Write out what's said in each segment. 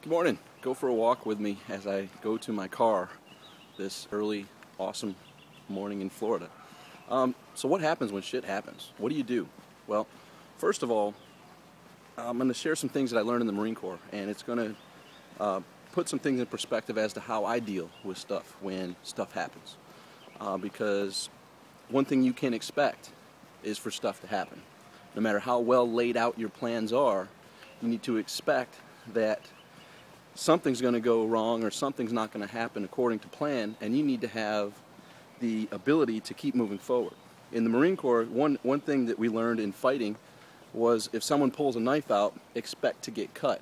Good morning. Go for a walk with me as I go to my car this early, awesome morning in Florida. So what happens when shit happens? What do you do? Well, first of all, I'm going to share some things that I learned in the Marine Corps, and it's going to put some things in perspective as to how I deal with stuff when stuff happens. Because one thing you can expect is for stuff to happen. No matter how well laid out your plans are, you need to expect that something's going to go wrong or something's not going to happen according to plan, and you need to have the ability to keep moving forward. In the Marine Corps, one thing that we learned in fighting was if someone pulls a knife out, expect to get cut.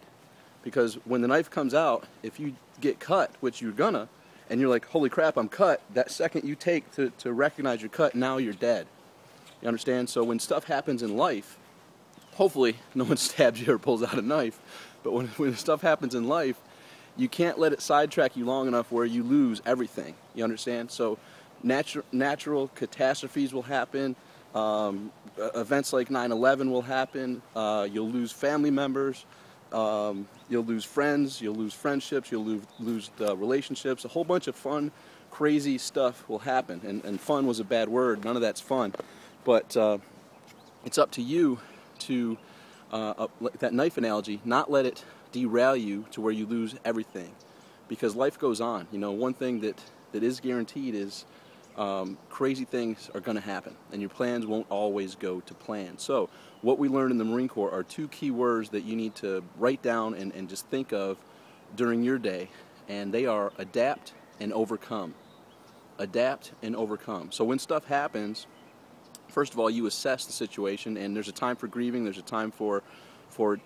Because when the knife comes out, if you get cut, which you're gonna, and you're like, holy crap, I'm cut, that second you take to recognize you're cut, now you're dead. You understand? So when stuff happens in life, hopefully no one stabs you or pulls out a knife, but when stuff happens in life, you can't let it sidetrack you long enough where you lose everything. You understand? So natural catastrophes will happen. Events like 9/11 will happen. You'll lose family members. You'll lose friends. You'll lose friendships. You'll lose relationships. A whole bunch of fun, crazy stuff will happen. And fun was a bad word. None of that's fun. But it's up to you to, that knife analogy, not let it derail you to where you lose everything, because life goes on. You know, one thing that is guaranteed is crazy things are going to happen, and your plans won't always go to plan. So what we learned in the Marine Corps are two key words that you need to write down and just think of during your day, and they are adapt and overcome. Adapt and overcome. So when stuff happens, first of all, you assess the situation, and there's a time for grieving, there's a time for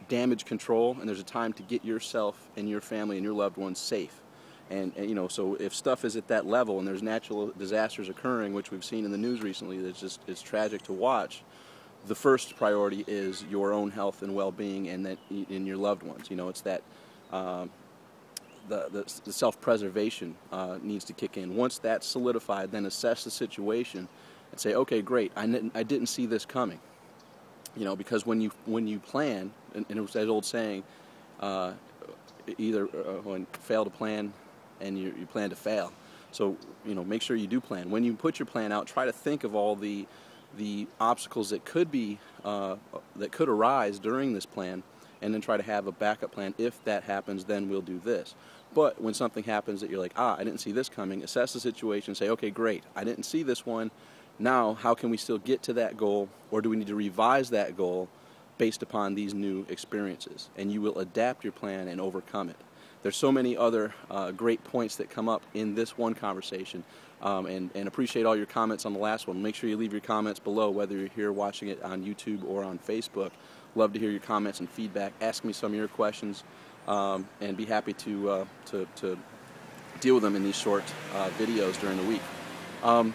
damage control, and there's a time to get yourself and your family and your loved ones safe. And you know, so if stuff is at that level and there's natural disasters occurring, which we've seen in the news recently, it's tragic to watch, the first priority is your own health and well-being, and in your loved ones. You know, it's that the self-preservation needs to kick in. Once that's solidified, then assess the situation and say, okay, great, I didn't see this coming. You know, because when you plan, and it was that old saying, either when fail to plan and you plan to fail. So, you know, make sure you do plan. When you put your plan out, try to think of all the obstacles that could arise during this plan, and then try to have a backup plan. If that happens, then we'll do this. But when something happens that you're like, I didn't see this coming, assess the situation, say, okay, great, I didn't see this one. Now, how can we still get to that goal, or do we need to revise that goal based upon these new experiences? And you will adapt your plan and overcome it. There's so many other great points that come up in this one conversation, and appreciate all your comments on the last one. Make sure you leave your comments below, whether you're here watching it on YouTube or on Facebook. Love to hear your comments and feedback. Ask me some of your questions, and be happy to deal with them in these short videos during the week.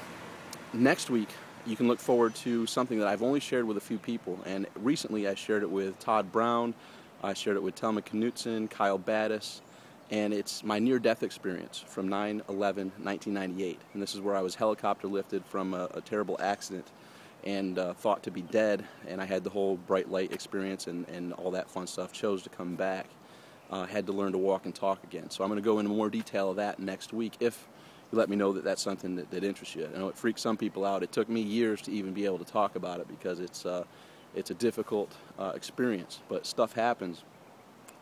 Next week, you can look forward to something that I've only shared with a few people, and recently I shared it with Todd Brown, I shared it with Telma Knutson, Kyle Battis, and it's my near-death experience from 9/11/1998. And this is where I was helicopter lifted from a terrible accident and thought to be dead, and I had the whole bright light experience and all that fun stuff, chose to come back, had to learn to walk and talk again. So I'm going to go into more detail of that next week if you let me know that that's something that interests you. I know it freaks some people out. It took me years to even be able to talk about it because it's a difficult experience, but stuff happens.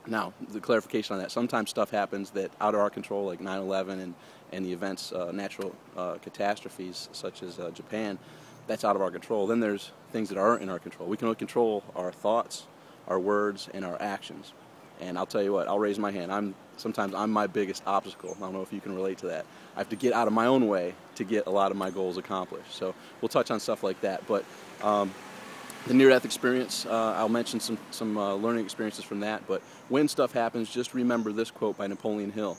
Now, the clarification on that, sometimes stuff happens that out of our control, like 9/11 and the events, natural catastrophes such as Japan, that's out of our control. Then there's things that aren't in our control. We can only control our thoughts, our words, and our actions. And I'll tell you what, I'll raise my hand. Sometimes I'm my biggest obstacle. I don't know if you can relate to that. I have to get out of my own way to get a lot of my goals accomplished. So we'll touch on stuff like that. But the near-death experience, I'll mention some learning experiences from that. But when stuff happens, just remember this quote by Napoleon Hill.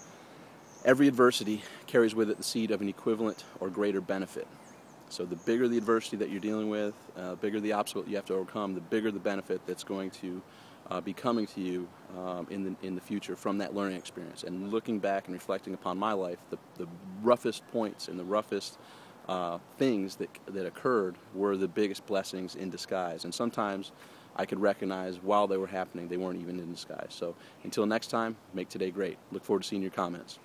Every adversity carries with it the seed of an equivalent or greater benefit. So the bigger the adversity that you're dealing with, bigger the obstacle you have to overcome, the bigger the benefit that's going to be coming to you in the future from that learning experience. And looking back and reflecting upon my life, the roughest points and the roughest things that occurred were the biggest blessings in disguise. And sometimes I could recognize while they were happening they weren't even in disguise. So until next time, make today great. Look forward to seeing your comments.